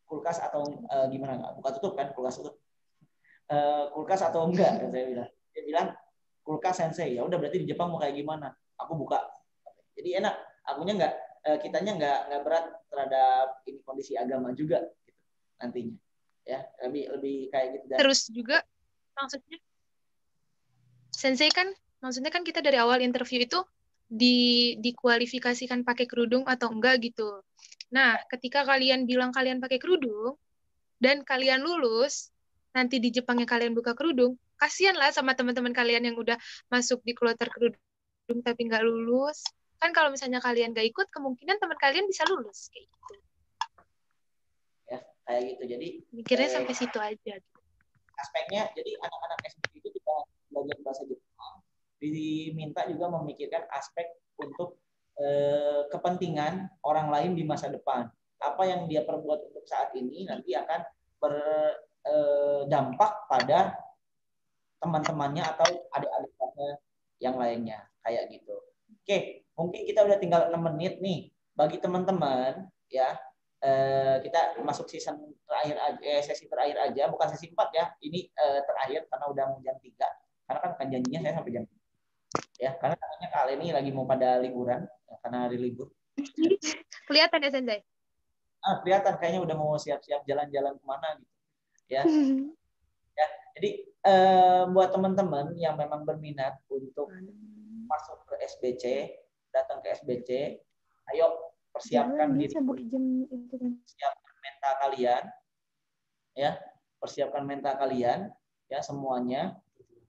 Kulkas atau gimana, enggak? Buka tutup kan, kulkas tutup. Kulkas atau enggak, saya bilang. Dia bilang, kulkas Sensei. Ya udah berarti di Jepang mau kayak gimana? Aku buka. Jadi enak, akunya enggak, kitanya enggak berat terhadap ini kondisi agama juga. Nantinya ya lebih kayak gitu. Terus juga maksudnya Sensei kan maksudnya kan kita dari awal interview itu dikualifikasikan pakai kerudung atau enggak gitu. Nah, ketika kalian bilang kalian pakai kerudung dan kalian lulus, nanti di Jepangnya kalian buka kerudung, kasihan lah sama teman-teman kalian yang udah masuk di kloter kerudung tapi nggak lulus. Kan kalau misalnya kalian nggak ikut, kemungkinan teman kalian bisa lulus kayak gitu. Kayak gitu. Jadi mikirnya sampai situ aja. Aspeknya, jadi anak-anak SD itu kita belajar bahasa Jepang diminta juga memikirkan aspek untuk kepentingan orang lain di masa depan. Apa yang dia perbuat untuk saat ini nanti akan berdampak pada teman-temannya atau adik-adiknya yang lainnya, kayak gitu. Oke, mungkin kita udah tinggal 6 menit nih. Bagi teman-teman ya, kita masuk season terakhir aja, sesi terakhir aja, bukan sesi 4 ya. Ini terakhir karena udah mau jam 3. Karena kan janjinya saya sampai jam 3. Ya, karena katanya kali ini lagi mau pada liburan ya, karena hari libur. Kelihatan ya Sensei? Kelihatan kayaknya udah mau siap-siap jalan-jalan kemana gitu. Ya. Ya, jadi buat teman-teman yang memang berminat untuk masuk ke SBC, datang ke SBC, ayo persiapkan diri, persiapkan mental kalian, ya, persiapkan mental kalian, ya semuanya,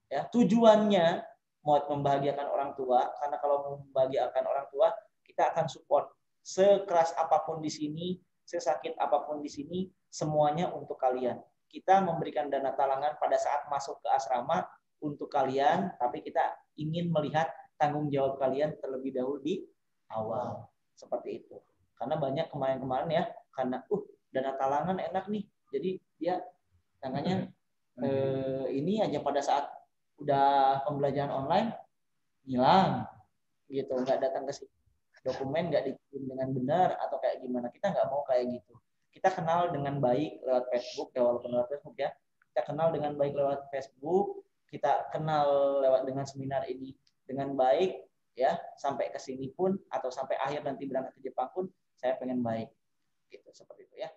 ya tujuannya mau membahagiakan orang tua, karena kalau membahagiakan orang tua kita akan support sekeras apapun di sini, sesakit apapun di sini, semuanya untuk kalian. Kita memberikan dana talangan pada saat masuk ke asrama untuk kalian, tapi kita ingin melihat tanggung jawab kalian terlebih dahulu di awal. Seperti itu. Karena banyak kemarin-kemarin ya, karena dana talangan enak nih. Jadi dia tangannya ini aja pada saat udah pembelajaran online hilang gitu, nggak datang ke sini. Dokumen nggak dikirim dengan benar atau kayak gimana. Kita nggak mau kayak gitu. Kita kenal dengan baik lewat Facebook ya, walaupun lewat Facebook ya. Kita kenal dengan baik lewat Facebook, kita kenal lewat dengan seminar ini dengan baik ya, sampai ke sini pun atau sampai akhir nanti berangkat ke Jepang pun saya pengen baik. Gitu, seperti itu ya.